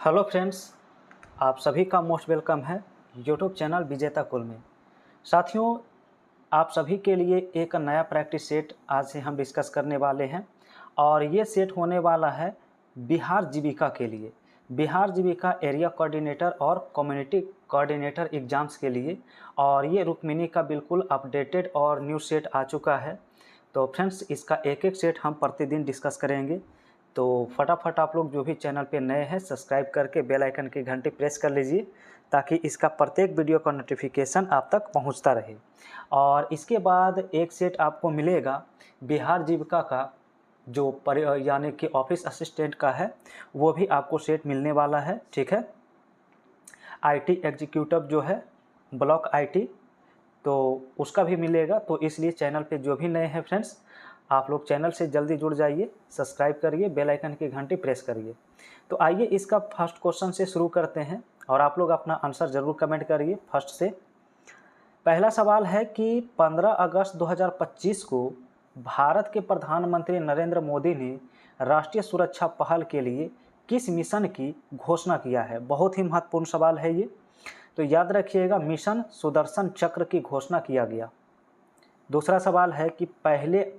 Hello friends, आप सभी का मोस्ट वेलकम है यूट्यूब चैनल विजेता कुल में। साथियों, आप सभी के लिए एक नया प्रैक्टिस सेट आज से हम डिस्कस करने वाले हैं और ये सेट होने वाला है बिहार जीविका के लिए। बिहार जीविका एरिया कोऑर्डिनेटर और कम्युनिटी कोऑर्डिनेटर एग्ज़ाम्स के लिए, और ये रुक्मिनी का बिल्कुल अपडेटेड और न्यू सेट आ चुका है। तो फ्रेंड्स, इसका एक एक सेट हम प्रतिदिन डिस्कस करेंगे। तो फटाफट आप लोग जो भी चैनल पे नए हैं सब्सक्राइब करके बेल आइकन की घंटी प्रेस कर लीजिए ताकि इसका प्रत्येक वीडियो का नोटिफिकेशन आप तक पहुंचता रहे। और इसके बाद एक सेट आपको मिलेगा बिहार जीविका का, जो यानी कि ऑफिस असिस्टेंट का है, वो भी आपको सेट मिलने वाला है। ठीक है, आईटी एग्जीक्यूटिव जो है, ब्लॉक आईटी, तो उसका भी मिलेगा। तो इसलिए चैनल पे जो भी नए हैं फ्रेंड्स, आप लोग चैनल से जल्दी जुड़ जाइए, सब्सक्राइब करिए, बेल आइकन की घंटी प्रेस करिए। तो आइए इसका फर्स्ट क्वेश्चन से शुरू करते हैं और आप लोग अपना आंसर ज़रूर कमेंट करिए फर्स्ट से। पहला सवाल है कि 15 अगस्त 2025 को भारत के प्रधानमंत्री नरेंद्र मोदी ने राष्ट्रीय सुरक्षा पहल के लिए किस मिशन की घोषणा किया है। बहुत ही महत्वपूर्ण सवाल है ये, तो याद रखिएगा, मिशन सुदर्शन चक्र की घोषणा किया गया। दूसरा सवाल है कि पहले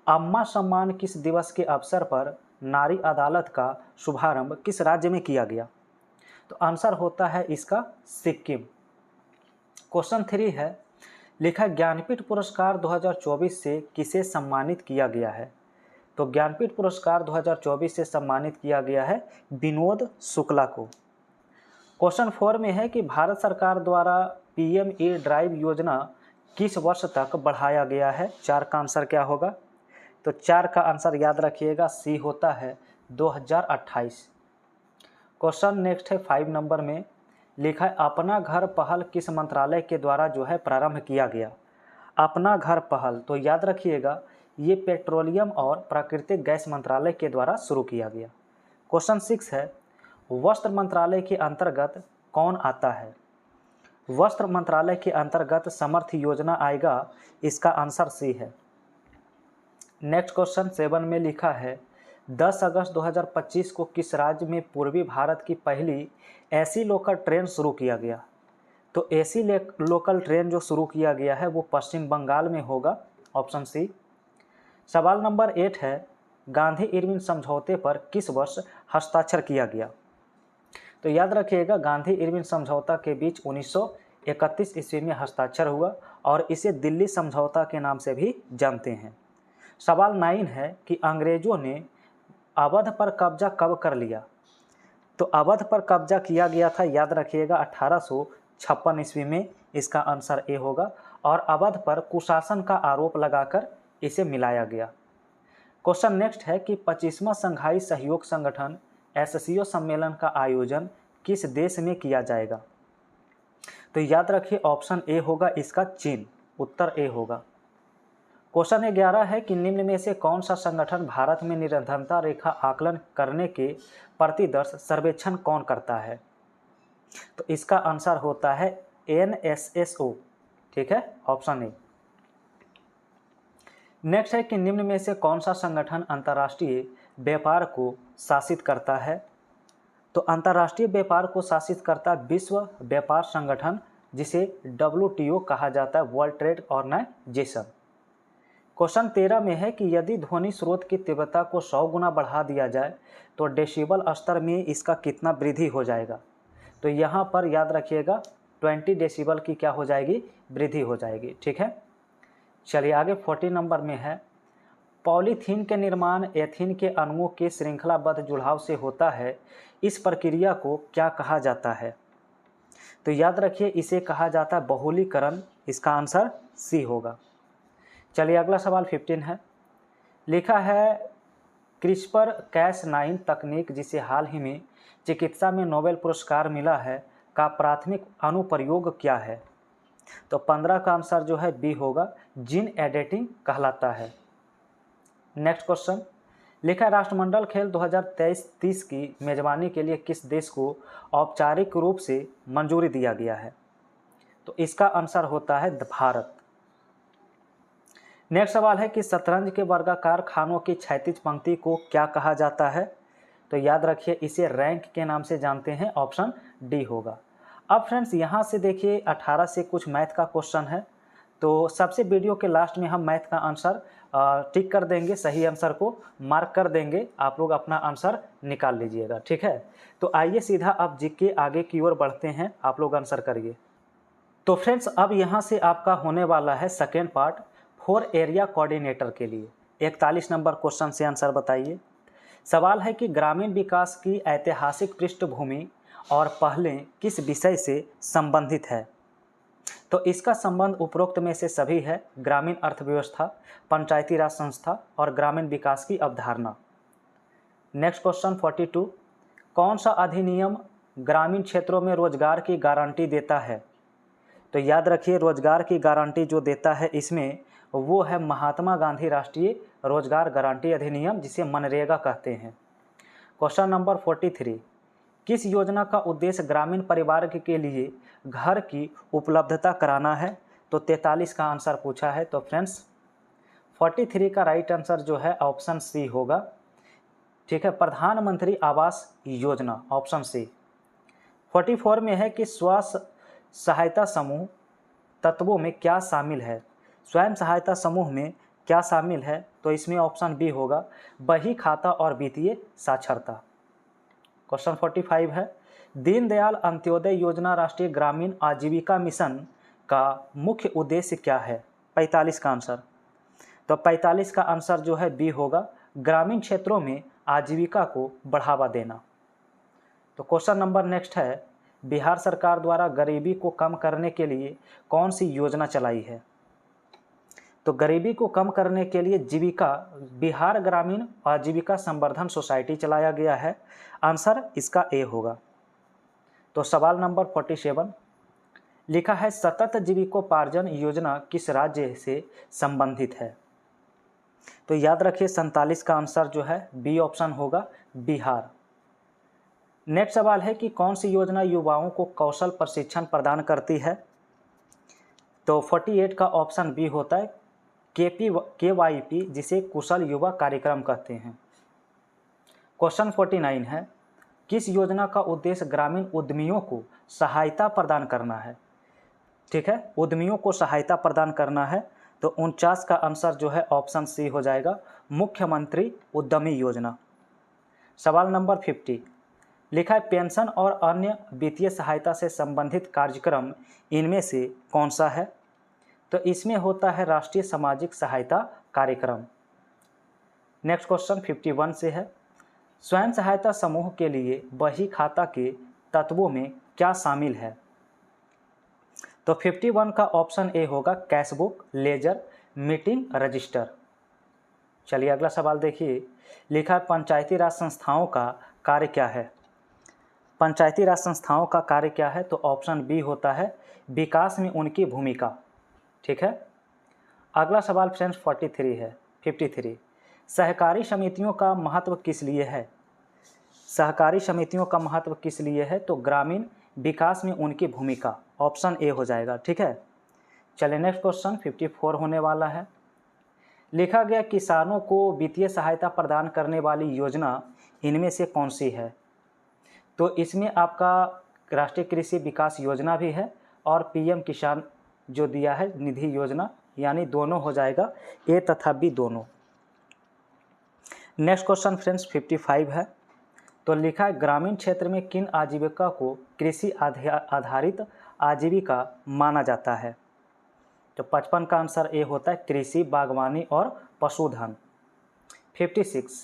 अम्मा सम्मान किस दिवस के अवसर पर नारी अदालत का शुभारंभ किस राज्य में किया गया। तो आंसर होता है इसका सिक्किम। क्वेश्चन 3 है, लिखा ज्ञानपीठ पुरस्कार 2024 से किसे सम्मानित किया गया है। तो ज्ञानपीठ पुरस्कार 2024 से सम्मानित किया गया है विनोद शुक्ला को। क्वेश्चन 4 में है कि भारत सरकार द्वारा पीएम ड्राइव योजना किस वर्ष तक बढ़ाया गया है। 4 का आंसर क्या होगा। तो 4 का आंसर याद रखिएगा, सी होता है 2028। क्वेश्चन नेक्स्ट है 5 नंबर में, लिखा है अपना घर पहल किस मंत्रालय के द्वारा जो है प्रारंभ किया गया। अपना घर पहल, तो याद रखिएगा, ये पेट्रोलियम और प्राकृतिक गैस मंत्रालय के द्वारा शुरू किया गया। क्वेश्चन 6 है, वस्त्र मंत्रालय के अंतर्गत कौन आता है। वस्त्र मंत्रालय के अंतर्गत समर्थ योजना आएगा। इसका आंसर सी है। नेक्स्ट क्वेश्चन 7 में लिखा है 10 अगस्त 2025 को किस राज्य में पूर्वी भारत की पहली एसी लोकल ट्रेन शुरू किया गया। तो एसी लोकल ट्रेन जो शुरू किया गया है वो पश्चिम बंगाल में होगा, ऑप्शन सी। सवाल नंबर 8 है, गांधी इरविन समझौते पर किस वर्ष हस्ताक्षर किया गया। तो याद रखिएगा, गांधी इरविन समझौता के बीच 1931 ईस्वी में हस्ताक्षर हुआ और इसे दिल्ली समझौता के नाम से भी जानते हैं। सवाल 9 है कि अंग्रेजों ने अवध पर कब्जा कब कर लिया। तो अवध पर कब्जा किया गया था, याद रखिएगा, 1856 ईस्वी में। इसका आंसर ए होगा। और अवध पर कुशासन का आरोप लगाकर इसे मिलाया गया। क्वेश्चन नेक्स्ट है कि 25वां संघाई सहयोग संगठन एससीओ सम्मेलन का आयोजन किस देश में किया जाएगा। तो याद रखिए, ऑप्शन ए होगा इसका चीन, उत्तर ए होगा। क्वेश्चन 11 है कि निम्न में से कौन सा संगठन भारत में निर्धनता रेखा आकलन करने के प्रतिवर्ष सर्वेक्षण कौन करता है। तो इसका आंसर होता है NSSO। ठीक है, ऑप्शन ए। नेक्स्ट है कि निम्न में से कौन सा संगठन अंतर्राष्ट्रीय व्यापार को शासित करता है। तो अंतर्राष्ट्रीय व्यापार को शासित करता विश्व व्यापार संगठन, जिसे WTO कहा जाता है, वर्ल्ड ट्रेड ऑर्गेनाइजेशन। क्वेश्चन 13 में है कि यदि ध्वनि स्रोत की तीव्रता को 100 गुना बढ़ा दिया जाए तो डेसिबल स्तर में इसका कितना वृद्धि हो जाएगा। तो यहाँ पर याद रखिएगा 20 डेसिबल की क्या हो जाएगी, वृद्धि हो जाएगी। ठीक है, चलिए आगे 40 नंबर में है, पॉलीथीन के निर्माण एथीन के अणुओं के श्रृंखलाबद्ध जुड़ाव से होता है, इस प्रक्रिया को क्या कहा जाता है। तो याद रखिए, इसे कहा जाता है बहुलीकरण। इसका आंसर सी होगा। चलिए अगला सवाल 15 है, लिखा है क्रिस्पर Cas9 तकनीक, जिसे हाल ही में चिकित्सा में नोबेल पुरस्कार मिला है, का प्राथमिक अनुप्रयोग क्या है। तो 15 का आंसर जो है बी होगा, जीन एडिटिंग कहलाता है। नेक्स्ट क्वेश्चन, लिखा है राष्ट्रमंडल खेल 2023-30 की मेजबानी के लिए किस देश को औपचारिक रूप से मंजूरी दिया गया है। तो इसका आंसर होता है भारत। नेक्स्ट सवाल है कि शतरंज के वर्गाकार खानों की क्षैतिज पंक्ति को क्या कहा जाता है। तो याद रखिए इसे रैंक के नाम से जानते हैं, ऑप्शन डी होगा। अब फ्रेंड्स यहाँ से देखिए 18 से कुछ मैथ का क्वेश्चन है, तो सबसे वीडियो के लास्ट में हम मैथ का आंसर टिक कर देंगे, सही आंसर को मार्क कर देंगे, आप लोग अपना आंसर निकाल लीजिएगा, ठीक है। तो आइए सीधा अब जीके आगे की ओर बढ़ते हैं, आप लोग आंसर करिए। तो फ्रेंड्स अब यहाँ से आपका होने वाला है सेकेंड पार्ट, 4 एरिया कोऑर्डिनेटर के लिए 41 नंबर क्वेश्चन से आंसर बताइए। सवाल है कि ग्रामीण विकास की ऐतिहासिक पृष्ठभूमि और पहले किस विषय से संबंधित है। तो इसका संबंध उपरोक्त में से सभी है, ग्रामीण अर्थव्यवस्था, पंचायती राज संस्था और ग्रामीण विकास की अवधारणा। नेक्स्ट क्वेश्चन 42, कौन सा अधिनियम ग्रामीण क्षेत्रों में रोजगार की गारंटी देता है। तो याद रखिए रोजगार की गारंटी जो देता है इसमें वो है महात्मा गांधी राष्ट्रीय रोजगार गारंटी अधिनियम, जिसे मनरेगा कहते हैं। क्वेश्चन नंबर 43, किस योजना का उद्देश्य ग्रामीण परिवार के लिए घर की उपलब्धता कराना है। तो 43 का आंसर पूछा है, तो फ्रेंड्स 43 का राइट आंसर जो है ऑप्शन सी होगा, ठीक है, प्रधानमंत्री आवास योजना, ऑप्शन सी। 44 में है कि स्व सहायता समूह तत्वों में क्या शामिल है। स्वयं सहायता समूह में क्या शामिल है, तो इसमें ऑप्शन बी होगा, बही खाता और वित्तीय साक्षरता। क्वेश्चन 45 है, दीनदयाल अंत्योदय योजना राष्ट्रीय ग्रामीण आजीविका मिशन का मुख्य उद्देश्य क्या है। 45 का आंसर, तो 45 का आंसर जो है बी होगा, ग्रामीण क्षेत्रों में आजीविका को बढ़ावा देना। तो क्वेश्चन नंबर नेक्स्ट है, बिहार सरकार द्वारा गरीबी को कम करने के लिए कौन सी योजना चलाई है। तो गरीबी को कम करने के लिए जीविका बिहार ग्रामीण आजीविका संवर्धन सोसाइटी चलाया गया है, आंसर इसका ए होगा। तो सवाल नंबर 47, लिखा है सतत जीविकोपार्जन योजना किस राज्य से संबंधित है। तो याद रखिए 47 का आंसर जो है बी ऑप्शन होगा, बिहार। नेक्स्ट सवाल है कि कौन सी योजना युवाओं को कौशल प्रशिक्षण प्रदान करती है। तो 48 का ऑप्शन बी होता है, KYP, जिसे कुशल युवा कार्यक्रम कहते हैं। क्वेश्चन 49 है, किस योजना का उद्देश्य ग्रामीण उद्यमियों को सहायता प्रदान करना है। ठीक है, उद्यमियों को सहायता प्रदान करना है, तो 49 का आंसर जो है ऑप्शन सी हो जाएगा, मुख्यमंत्री उद्यमी योजना। सवाल नंबर 50, लिखा है पेंशन और अन्य वित्तीय सहायता से संबंधित कार्यक्रम इनमें से कौन सा है। तो इसमें होता है राष्ट्रीय सामाजिक सहायता कार्यक्रम। नेक्स्ट क्वेश्चन 51 से है, स्वयं सहायता समूह के लिए बही खाता के तत्वों में क्या शामिल है। तो 51 का ऑप्शन ए होगा, कैशबुक, लेजर, मीटिंग रजिस्टर। चलिए अगला सवाल देखिए, लिखा है पंचायती राज संस्थाओं का कार्य क्या है। पंचायती राज संस्थाओं का कार्य क्या है, तो ऑप्शन बी होता है, विकास में उनकी भूमिका। ठीक है, अगला सवाल फ्रेंड्स 53, सहकारी समितियों का महत्व किस लिए है। सहकारी समितियों का महत्व किस लिए है, तो ग्रामीण विकास में उनकी भूमिका, ऑप्शन ए हो जाएगा। ठीक है, चलिए नेक्स्ट क्वेश्चन 54 होने वाला है। लिखा गया किसानों को वित्तीय सहायता प्रदान करने वाली योजना इनमें से कौन सी है। तो इसमें आपका राष्ट्रीय कृषि विकास योजना भी है और पीएम किसान जो दिया है निधि योजना, यानी दोनों हो जाएगा, ए तथा बी दोनों। नेक्स्ट क्वेश्चन फ्रेंड्स 55 है। तो लिखा है ग्रामीण क्षेत्र में किन आजीविका को कृषि आधारित आजीविका माना जाता है। तो 55 का आंसर ए होता है, कृषि, बागवानी और पशुधन। 56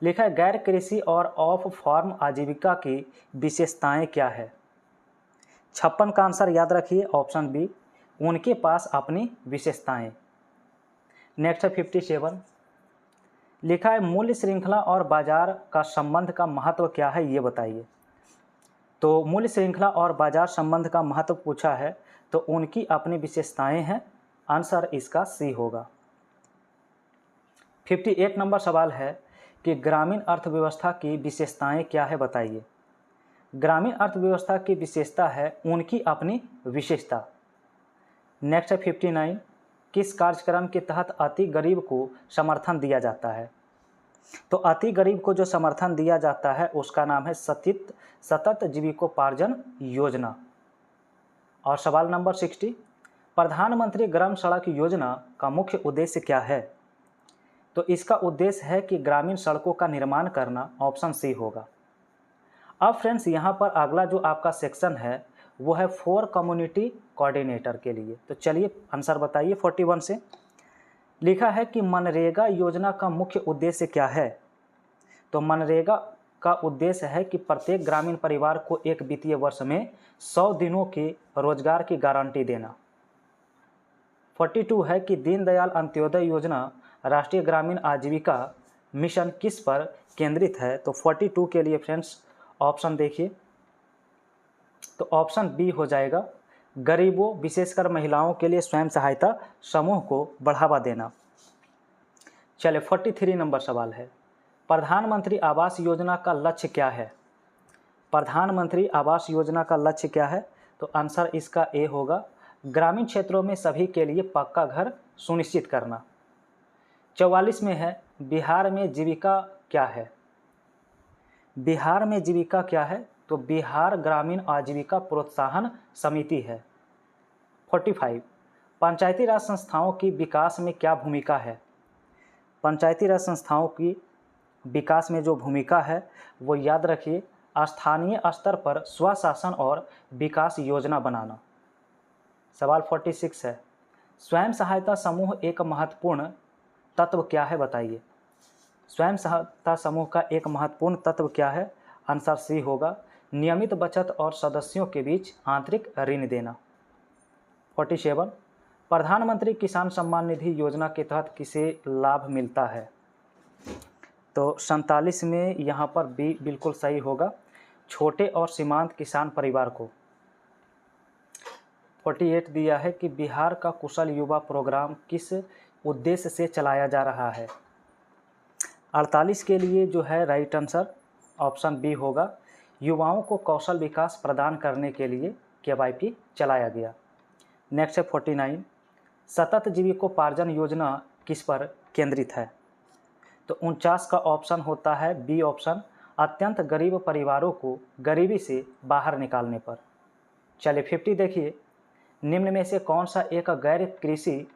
लिखा है गैर कृषि और ऑफ फार्म आजीविका की विशेषताएं क्या है। 56 का आंसर याद रखिए ऑप्शन बी, उनके पास अपनी विशेषताएं। नेक्स्ट है 57, लिखा है मूल्य श्रृंखला और बाजार का संबंध का महत्व क्या है, ये बताइए। तो मूल्य श्रृंखला और बाजार संबंध का महत्व पूछा है, तो उनकी अपनी विशेषताएं हैं, आंसर इसका सी होगा। 58 नंबर सवाल है कि ग्रामीण अर्थव्यवस्था की विशेषताएं क्या है, बताइए। ग्रामीण अर्थव्यवस्था की विशेषता है उनकी अपनी विशेषता। नेक्स्ट है 59, किस कार्यक्रम के तहत अति गरीब को समर्थन दिया जाता है। तो अति गरीब को जो समर्थन दिया जाता है उसका नाम है सतत जीविकोपार्जन योजना। और सवाल नंबर 60, प्रधानमंत्री ग्राम सड़क योजना का मुख्य उद्देश्य क्या है? तो इसका उद्देश्य है कि ग्रामीण सड़कों का निर्माण करना, ऑप्शन सी होगा। अब फ्रेंड्स यहाँ पर अगला जो आपका सेक्शन है वो है फॉर कम्युनिटी कोऑर्डिनेटर के लिए। तो चलिए आंसर बताइए 41 से। लिखा है कि मनरेगा योजना का मुख्य उद्देश्य क्या है? तो मनरेगा का उद्देश्य है कि प्रत्येक ग्रामीण परिवार को एक वित्तीय वर्ष में 100 दिनों के रोजगार की गारंटी देना। 42 है कि दीनदयाल अंत्योदय योजना राष्ट्रीय ग्रामीण आजीविका मिशन किस पर केंद्रित है? तो 42 के लिए फ्रेंड्स ऑप्शन देखिए, तो ऑप्शन बी हो जाएगा, गरीबों विशेषकर महिलाओं के लिए स्वयं सहायता समूह को बढ़ावा देना। चलिए 43 नंबर सवाल है, प्रधानमंत्री आवास योजना का लक्ष्य क्या है? प्रधानमंत्री आवास योजना का लक्ष्य क्या है? तो आंसर इसका ए होगा, ग्रामीण क्षेत्रों में सभी के लिए पक्का घर सुनिश्चित करना। 44 में है, बिहार में जीविका क्या है? बिहार में जीविका क्या है? तो बिहार ग्रामीण आजीविका प्रोत्साहन समिति है। 45, पंचायती राज संस्थाओं की विकास में क्या भूमिका है? पंचायती राज संस्थाओं की विकास में जो भूमिका है वो याद रखिए, स्थानीय स्तर पर स्वशासन और विकास योजना बनाना। सवाल 46 है, स्वयं सहायता समूह एक महत्वपूर्ण तत्व क्या है? बताइए। स्वयं सहायता समूह का एक महत्वपूर्ण तत्व क्या है? आंसर सी होगा, नियमित बचत और सदस्यों के बीच आंतरिक ऋण देना। 47, प्रधानमंत्री किसान सम्मान निधि योजना के तहत किसे लाभ मिलता है? तो 47 में यहाँ पर बी बिल्कुल सही होगा, छोटे और सीमांत किसान परिवार को। 48 दिया है कि बिहार का कुशल युवा प्रोग्राम किस उद्देश्य से चलाया जा रहा है? 48 के लिए जो है राइट आंसर ऑप्शन बी होगा, युवाओं को कौशल विकास प्रदान करने के लिए KYP चलाया गया। नेक्स्ट है 49, सतत जीविकोपार्जन योजना किस पर केंद्रित है? तो 49 का ऑप्शन होता है बी ऑप्शन, अत्यंत गरीब परिवारों को गरीबी से बाहर निकालने पर। चलिए 50 देखिए, निम्न में से कौन सा एक गैर कृषि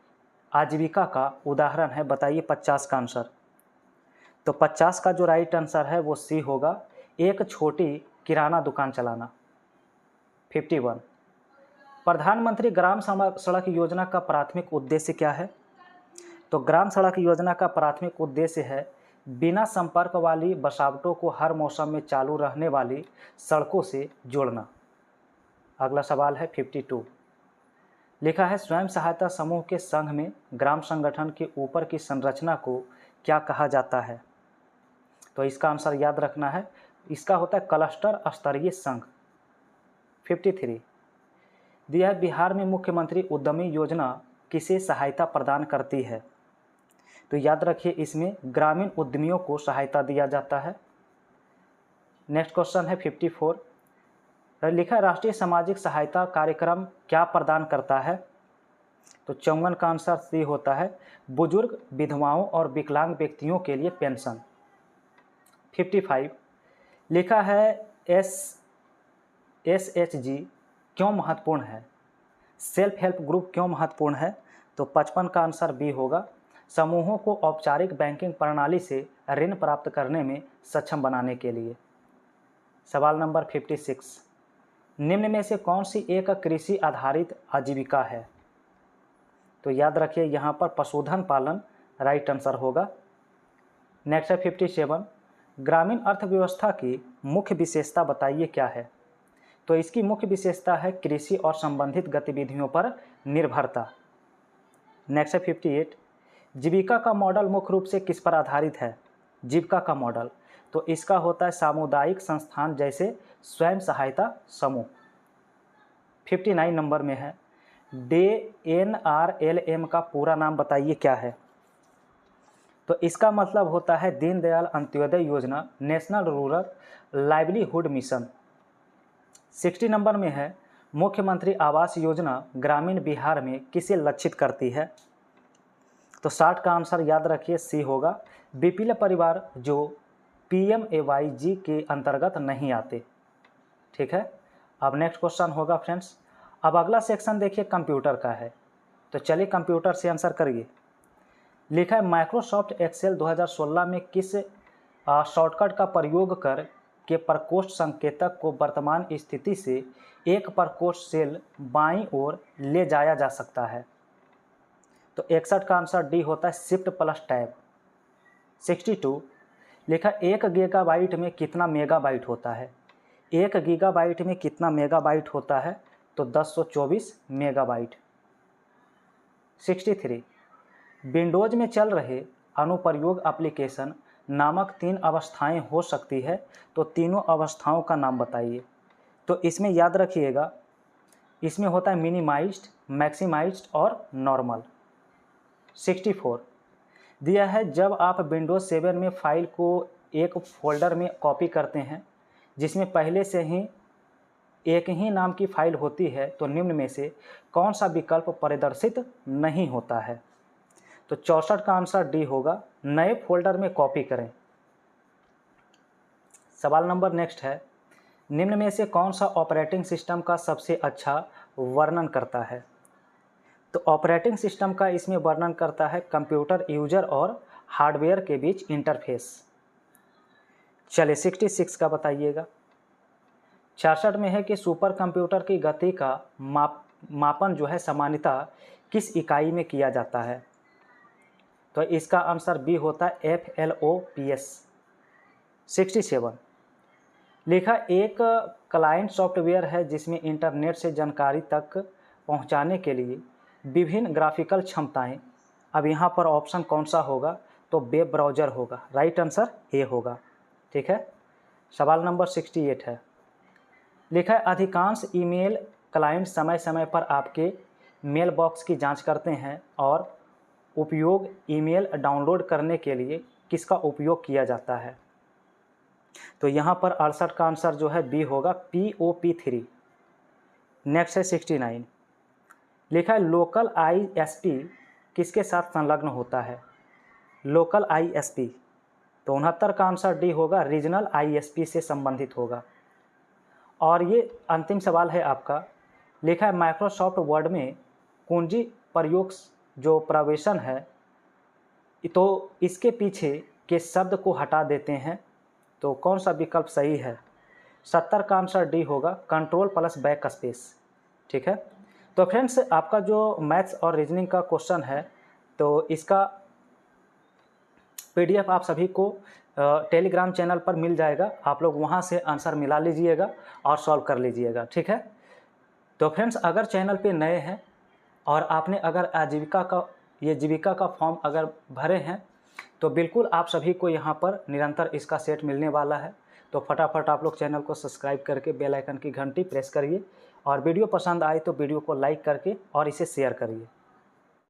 आजीविका का उदाहरण है? बताइए 50 का आंसर। तो 50 का जो राइट आंसर है वो सी होगा, एक छोटी किराना दुकान चलाना। 51, प्रधानमंत्री ग्राम सड़क योजना का प्राथमिक उद्देश्य क्या है? तो ग्राम सड़क योजना का प्राथमिक उद्देश्य है बिना संपर्क वाली बसावटों को हर मौसम में चालू रहने वाली सड़कों से जोड़ना। अगला सवाल है 52, लिखा है स्वयं सहायता समूह के संघ में ग्राम संगठन के ऊपर की संरचना को क्या कहा जाता है? तो इसका आंसर याद रखना है, इसका होता है क्लस्टर स्तरीय संघ। 53 दिया है, बिहार में मुख्यमंत्री उद्यमी योजना किसे सहायता प्रदान करती है? तो याद रखिए, इसमें ग्रामीण उद्यमियों को सहायता दिया जाता है। नेक्स्ट क्वेश्चन है 54, लिखा है राष्ट्रीय सामाजिक सहायता कार्यक्रम क्या प्रदान करता है? तो 54 का आंसर सी होता है, बुजुर्ग, विधवाओं और विकलांग व्यक्तियों के लिए पेंशन। 55 लिखा है SHG क्यों महत्वपूर्ण है? सेल्फ हेल्प ग्रुप क्यों महत्वपूर्ण है? तो 55 का आंसर बी होगा, समूहों को औपचारिक बैंकिंग प्रणाली से ऋण प्राप्त करने में सक्षम बनाने के लिए। सवाल नंबर 56, निम्न में से कौन सी एक कृषि आधारित आजीविका है? तो याद रखिए, यहाँ पर पशुधन पालन राइट आंसर होगा। नेक्स्ट है 57, ग्रामीण अर्थव्यवस्था की मुख्य विशेषता बताइए क्या है? तो इसकी मुख्य विशेषता है कृषि और संबंधित गतिविधियों पर निर्भरता। नेक्स्ट है 58, जीविका का मॉडल मुख्य रूप से किस पर आधारित है? जीविका का मॉडल, तो इसका होता है सामुदायिक संस्थान जैसे स्वयं सहायता समूह। 59 नंबर में है, DNRLM का पूरा नाम बताइए क्या है? तो इसका मतलब होता है दीनदयाल अंत्योदय योजना, national rural livelihood mission. 60 number में है, मुख्यमंत्री आवास योजना ग्रामीण बिहार में किसे लक्षित करती है? तो 60 का आंसर याद रखिए सी होगा, बीपीएल परिवार जो PMAYG के अंतर्गत नहीं आते। ठीक है, अब नेक्स्ट क्वेश्चन होगा फ्रेंड्स। अब अगला सेक्शन देखिए कंप्यूटर का है, तो चलिए कंप्यूटर से आंसर करिए। लिखा है माइक्रोसॉफ्ट एक्सेल 2016 में किस शॉर्टकट का प्रयोग कर के प्रकोष्ठ संकेतक को वर्तमान स्थिति से एक प्रकोष्ठ सेल बाईं ओर ले जाया जा सकता है। तो 61 का आंसर डी होता है शिफ्ट प्लस टैब। 62 लिखा 1 गीगाबाइट में कितना मेगाबाइट होता है। 1 गीगाबाइट में कितना मेगाबाइट होता है, तो 1024 मेगाबाइट। 63 विंडोज़ में चल रहे अनुप्रयोग एप्लीकेशन नामक 3 अवस्थाएं हो सकती है, तो तीनों अवस्थाओं का नाम बताइए। तो इसमें याद रखिएगा, इसमें होता है मिनिमाइज्ड, मैक्सिमाइज्ड और नॉर्मल। 64 दिया है जब आप विंडोज़ 7 में फाइल को एक फोल्डर में कॉपी करते हैं जिसमें पहले से ही एक ही नाम की फाइल होती है, तो निम्न में से कौन सा विकल्प प्रदर्शित नहीं होता है। तो 64 का आंसर डी होगा, नए फोल्डर में कॉपी करें। सवाल नंबर नेक्स्ट है, निम्न में से कौन सा ऑपरेटिंग सिस्टम का सबसे अच्छा वर्णन करता है। तो ऑपरेटिंग सिस्टम का इसमें वर्णन करता है कंप्यूटर यूजर और हार्डवेयर के बीच इंटरफेस। चलिए 66 का बताइएगा। 66 में है कि सुपर कंप्यूटर की गति का मापन जो है सामान्यतः किस इकाई में किया जाता है। तो इसका आंसर बी होता है FLOPS। 67 लिखा एक क्लाइंट सॉफ्टवेयर है जिसमें इंटरनेट से जानकारी तक पहुंचाने के लिए विभिन्न ग्राफिकल क्षमताएं। अब यहाँ पर ऑप्शन कौन सा होगा, तो वेब ब्राउज़र होगा। राइट आंसर ए होगा। ठीक है, सवाल नंबर 68 है। लिखा है अधिकांश ईमेल क्लाइंट समय समय पर आपके मेल बॉक्स की जांच करते हैं और उपयोग ईमेल डाउनलोड करने के लिए किसका उपयोग किया जाता है। तो यहाँ पर 68 का आंसर जो है बी होगा, POP3। नेक्स्ट है 69। लिखा है लोकल ISP किसके साथ संलग्न होता है। लोकल ISP, तो 69 का आंसर डी होगा, रीजनल ISP से संबंधित होगा। और ये अंतिम सवाल है आपका। लिखा है माइक्रोसॉफ्ट वर्ड में कुंजी प्रयोग जो प्रवेशन है, तो इसके पीछे के शब्द को हटा देते हैं, तो कौन सा विकल्प सही है। 70 का आंसर डी होगा, कंट्रोल प्लस बैक स्पेस। ठीक है, तो फ्रेंड्स आपका जो मैथ्स और रीजनिंग का क्वेश्चन है, तो इसका PDF आप सभी को टेलीग्राम चैनल पर मिल जाएगा। आप लोग वहां से आंसर मिला लीजिएगा और सॉल्व कर लीजिएगा। ठीक है, तो फ्रेंड्स अगर चैनल पे नए हैं और आपने अगर जीविका का फॉर्म अगर भरे हैं, तो बिल्कुल आप सभी को यहाँ पर निरंतर इसका सेट मिलने वाला है। तो फटाफट आप लोग चैनल को सब्सक्राइब करके बेल आइकन की घंटी प्रेस करिए और वीडियो पसंद आए तो वीडियो को लाइक करके और इसे शेयर करिए।